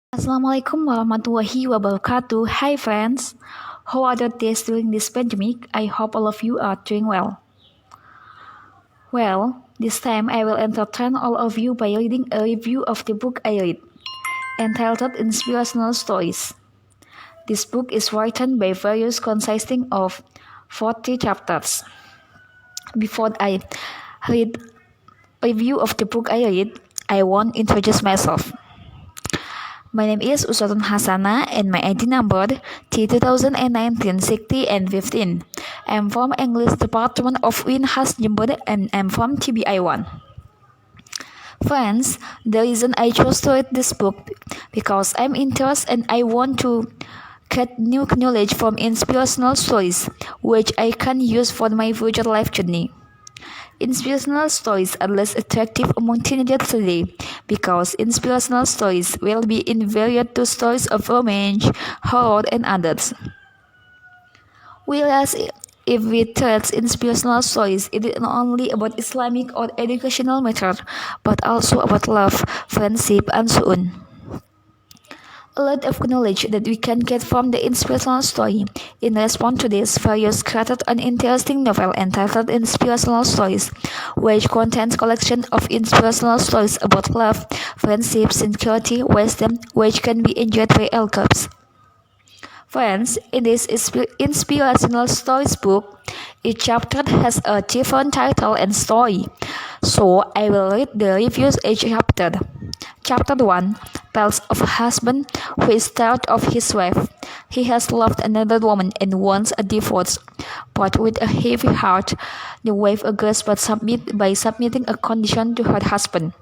Assalamualaikum warahmatullahi wabarakatuh. Hi friends, how are the days during this pandemic? I hope all of you are doing well. Well, this time I will entertain all of you by reading a review of the book I read, entitled Inspirational Stories. This book is written by various consisting of 40 chapters. Before I read review of the book I read, I want to introduce myself. My name is Usatun Hasana and my ID number T2019 60 and 15. I'm from English Department of Winhas Jember and I'm from TBI1. Friends, the reason I chose to read this book because I'm interested and I want to get new knowledge from inspirational stories which I can use for my future life journey. Inspirational stories are less attractive among teenagers today because inspirational stories will be inferior to stories of romance, horror, and others. Whereas if we treat inspirational stories, it is not only about Islamic or educational matters, but also about love, friendship, and so on. A lot of knowledge that we can get from the inspirational story. In response to this, various created an interesting novel entitled Inspirational Stories, which contains collection of inspirational stories about love, friendship, security, wisdom, which can be enjoyed by all groups. Friends, in this inspirational stories book, each chapter has a different title and story. So I will read the reviews each chapter. Chapter 1 tells of a husband who is tired of his wife. He has loved another woman and wants a divorce. But with a heavy heart, the wife agrees by submitting a condition to her husband.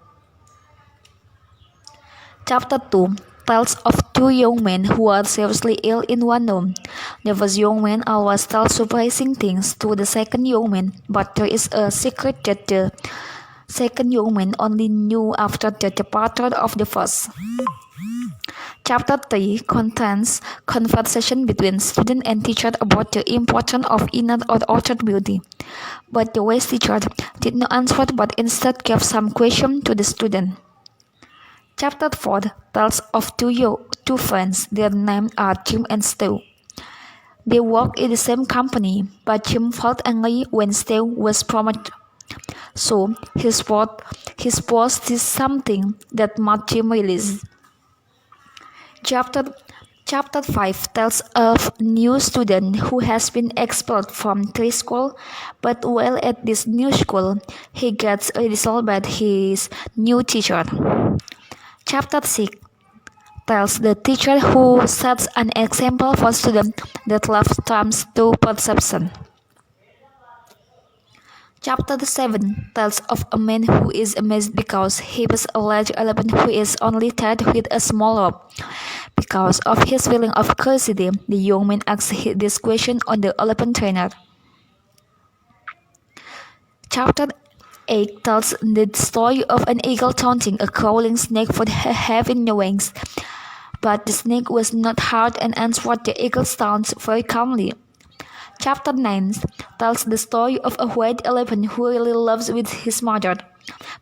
Chapter 2 tells of two young men who are seriously ill in one room. The first young man always tells surprising things to the second young man, but there is a secret that the second young man only knew after the departure of the first. Chapter 3 contains conversation between student and teacher about the importance of inner or outer beauty. But the wise teacher did not answer but instead gave some question to the student. Chapter 4 tells of two friends. Their names are Jim and Stu. They work in the same company, but Jim felt angry when Stu was promoted. So his boss did something that made Jim release. Chapter 5 tells of a new student who has been expelled from tree school, but while at this new school, he gets ridiculed by his new teacher. Chapter 6 tells the teacher who sets an example for students that love comes to perception. Chapter 7 tells of a man who is amazed because he was a large elephant who is only tied with a small rope. Because of his feeling of curiosity, the young man asks this question on the elephant trainer. Chapter 8 tells the story of an eagle taunting a crawling snake for having no wings. But the snake was not hurt and answered the eagle's taunt very calmly. Chapter 9 tells the story of a white elephant who really loves with his mother.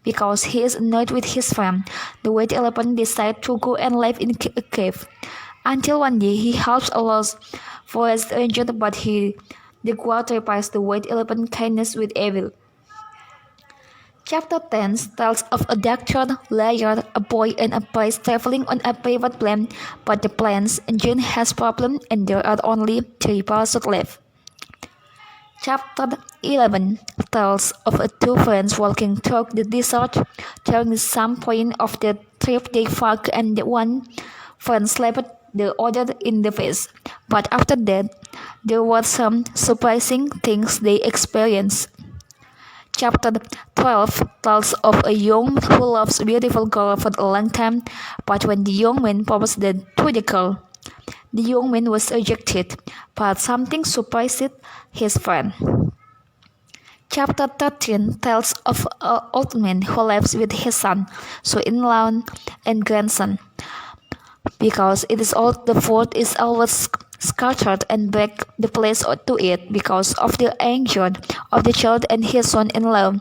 Because he is annoyed with his friend, the white elephant decides to go and live in a cave. Until one day he helps a lost forest ranger, but the guard replies the white elephant's kindness with evil. Chapter 10 tells of a doctor, lawyer, a boy, and a priest traveling on a private plane, but the plane's engine has problem and there are only 3 parachutes left. Chapter 11 tells of two friends walking through the desert. During some point of the trip, they fought and one friend slapped the other in the face. But after that, there were some surprising things they experienced. Chapter 12 tells of a young man who loves a beautiful girl for a long time, but when the young man proposed to the girl, the young man was rejected, but something surprised his friend. Chapter 13 tells of an old man who lives with his son, so-in-law, and grandson. Because it is all the food is always scattered and break the place to eat because of the anger of the child and his son-in-law.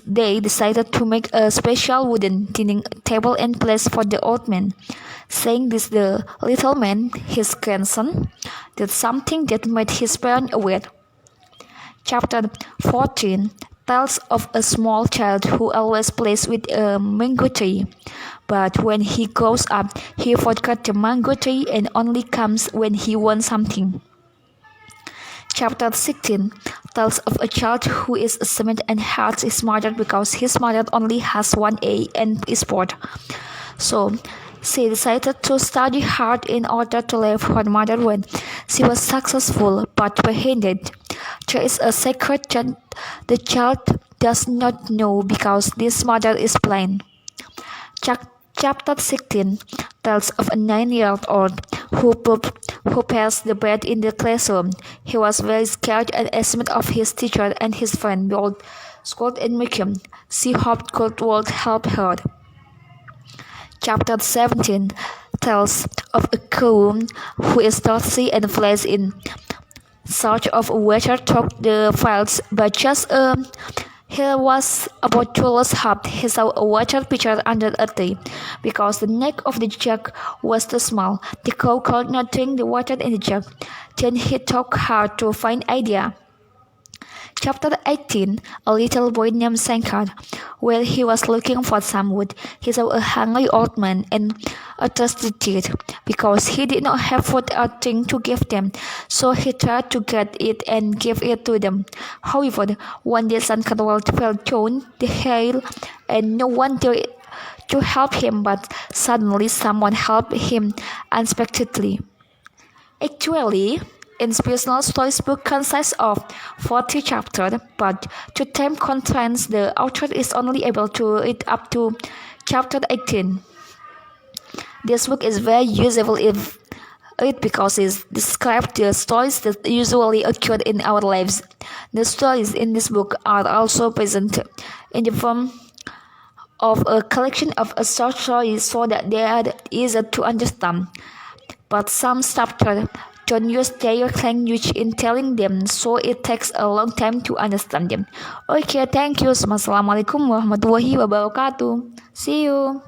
They decided to make a special wooden dining table and place for the old man. Saying this, the little man, his grandson, did something that made his parents aware. Chapter 14 tells of a small child who always plays with a mango tree. But when he grows up, he forgot the mango tree and only comes when he wants something. Chapter 16 tells of a child who is ashamed and hates his mother because his mother only has one A in sport. So she decided to study hard in order to leave her mother when she was successful, but behind it, there is a secret that the child does not know because this mother is blind. Chapter 16 tells of a 9-year-old who passed the bed in the classroom. He was very scared and ashamed of his teacher and his friend both scold and make him. She hoped God would help her. Chapter 17 tells of a crow who is thirsty and flies in search of water took the files, but just he was about to lose hope. He saw a water pitcher under a tree. Because the neck of the jug was too small, the crow could not drink the water in the jug. Then he took hard to find idea. Chapter 18 A little boy named Sankar. While he was looking for some wood, he saw a hungry old man and a thirsty kid. Because he did not have food or drink to give them, so he tried to get it and give it to them. However, one day Sankar fell down the hill and no one dared to help him, but suddenly someone helped him unexpectedly. Actually, Inspirational Stories book consists of 40 chapters, but to time constraints, the author is only able to read up to chapter 18. This book is very useful if read because it describes the stories that usually occur in our lives. The stories in this book are also present in the form of a collection of short stories so that they are easier to understand. But some chapters don't use direct language in telling them, so it takes a long time to understand them. Okay, thank you. Assalamualaikum warahmatullahi wabarakatuh. See you.